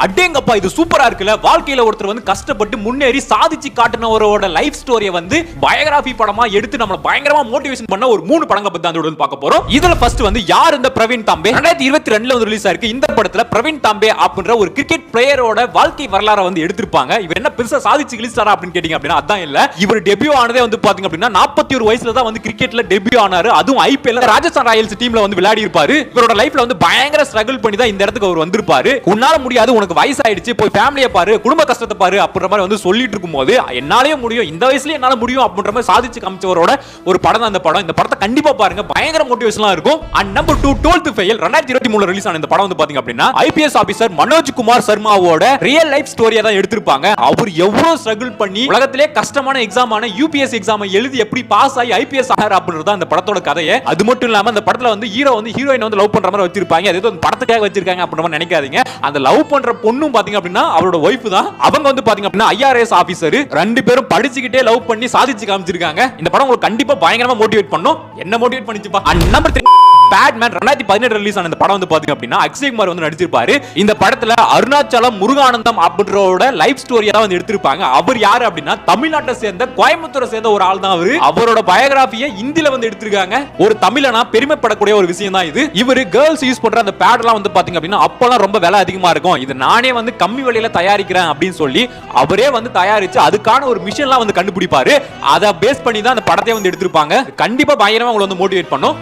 அடேங்கப்பா இது சூப்பரா இருக்குல்ல. வாழ்க்கையில ஒருத்தர் வந்து கஷ்டப்பட்டு முன்னேறி சாதிச்சு காட்டுனவரோட லைஃப் ஸ்டோரியை வந்து பயோகிராபி படமா எடுத்து நம்மள பயங்கரமா மோட்டிவேஷன் பண்ண ஒரு 3 படங்களை பத்தி தான் பார்க்க போறோம். இதுல ஃபர்ஸ்ட் வந்து யார் இந்த பிரவீன் தாம்பே 2022ல வந்து ரிலீஸ் ஆயிருக்கு. இந்த படத்துல பிரவீன் தாம்பே அப்படின்ற ஒரு கிரிக்கெட் பிளேயரோட வாழ்க்கை வரலாறை வந்து எடுத்திருப்பாங்க. இவர் என்ன பெருசா சாதிச்சு கிழிச்சாரா அப்படின்னு கேட்டிங்க அப்படின்னா அதான் இல்ல. இவர் டெபியூ ஆனதே வந்து பாத்தீங்க அப்படின்னா 41 வயசுல தான் வந்து கிரிக்கெட்ல டெபியூ ஆனாரு. அதுவும் ஐபிஎல் ராஜஸ்தான் ராயல்ஸ் டீம்ல வந்து விளையாடி இருப்பாரு. இவரோட லைஃப்ல வந்து பயங்கர ஸ்ட்ரகிள் பண்ணி தான் இந்த இடத்துக்கு அவர் வந்திருப்பாரு. உன்னால முடியாது, உனக்கு வயசாயிடுச்சு, போய் ஃபேமிலியை பாரு, குடும்ப கஷ்டத்தை பாரு அப்படின்ற மாதிரி வந்து சொல்லிட்டு இருக்கும்போது என்னாலயே முடியும், இந்த வயசுல என்னால முடியும் அப்படின்ற மாதிரி சாதிச்சு காமிச்சவரோட ஒரு படம் தான் இந்த படம். இந்த படத்தை கண்டிப்பா பாருங்க, பயங்கர மோட்டிவேஷனலா இருக்கும். And number 2 12th fail 2023 release ஆன இந்த படம் வந்து பாத்தீங்க அப்படின்னா ஐபிஎஸ் ஆபீசர் மனோஜ் குமார் சர்மாவோட ரியல் லைஃப் ஸ்டோரியா தான் எடுத்திருப்பாங்க. அவர் எவ்வளவு ஸ்ட்ரகிள் பண்ணி உலகத்திலே கஷ்டமான எக்ஸாமான யூபிஎஸ் எக்ஸாம் எழுதி எப்படி பாஸ் ஆகி ஐபிஎஸ் ஆகிறார் அப்படின்றது அந்த படத்தோட கதையே. அது மட்டும் இல்லாம அந்த படத்துல வந்து ஹீரோ வந்து ஹீரோயின் வந்து லவ் பண்ற மாதிரி வச்சிருப்பாங்க. அது ஏதோ படத்துக்காக வச்சிருக்காங்க அப்படின்ற மாதிரி நினைக்காதீங்க. அந்த லவ் பண்ற பொண்ணும் பாத்தீங்க அப்படின்னா அவரோட ஒய்ஃப் தான். அவங்க வந்து பாத்தீங்க அப்படின்னா ஐஆர்எஸ் ஆபீசர். ரெண்டு பேரும் படிச்சுக்கிட்டே லவ் பண்ணி சாதிச்சு காமிச்சிருக்காங்க. இந்த படம் உங்களுக்கு கண்டிப்பா பயங்கரமா மோட்டிவேட் பண்ணும். என்ன மோட்டிவேட் பண்ணிச்சுப்பா. அண்ட் நம்பர் 3 பேட்மேன் 2017 ரிலீஸ் ஆன இந்த படம் வந்து பாத்தீங்க அப்படின்னா அக்ஷய் குமார் வந்து நடிச்சிருப்பாரு. இந்த படத்துல அருணாச்சலம் முருகானந்தம் அப்படின்றோட லைஃப் ஸ்டோரியா வந்து எடுத்திருப்பாங்க. அவர் யாரு அப்படின்னா தமிழ்நாட்டை சேர்ந்த கோயம்புத்தூரை சேர்ந்த ஒரு ஆள் தான் அவரு. அவரோட பயோகிராபியை ஹிந்தில வந்து எடுத்திருக்காங்க. ஒரு தமிழனா பெருமைப்படக்கூடிய ஒரு விஷயம் தான் இது. இவரு கேர்ள்ஸ் யூஸ் பண்ற அந்த பேட் எல்லாம் வந்து பாத்தீங்க அப்படின்னா அப்பெல்லாம் ரொம்ப விலை அதிகமா இருக்கும். இது நானே வந்து கம்மி விலையில தயாரிக்கிறேன் அப்படின்னு சொல்லி அவரே வந்து தயாரிச்சு அதுக்கான ஒரு மிஷின்லாம் வந்து கண்டுபிடிப்பாரு. அதை பேஸ் பண்ணி தான் அந்த படத்தை வந்து எடுத்திருப்பாங்க. கண்டிப்பா பயங்கரமா உங்களை வந்து மோட்டிவேட் பண்ணும்.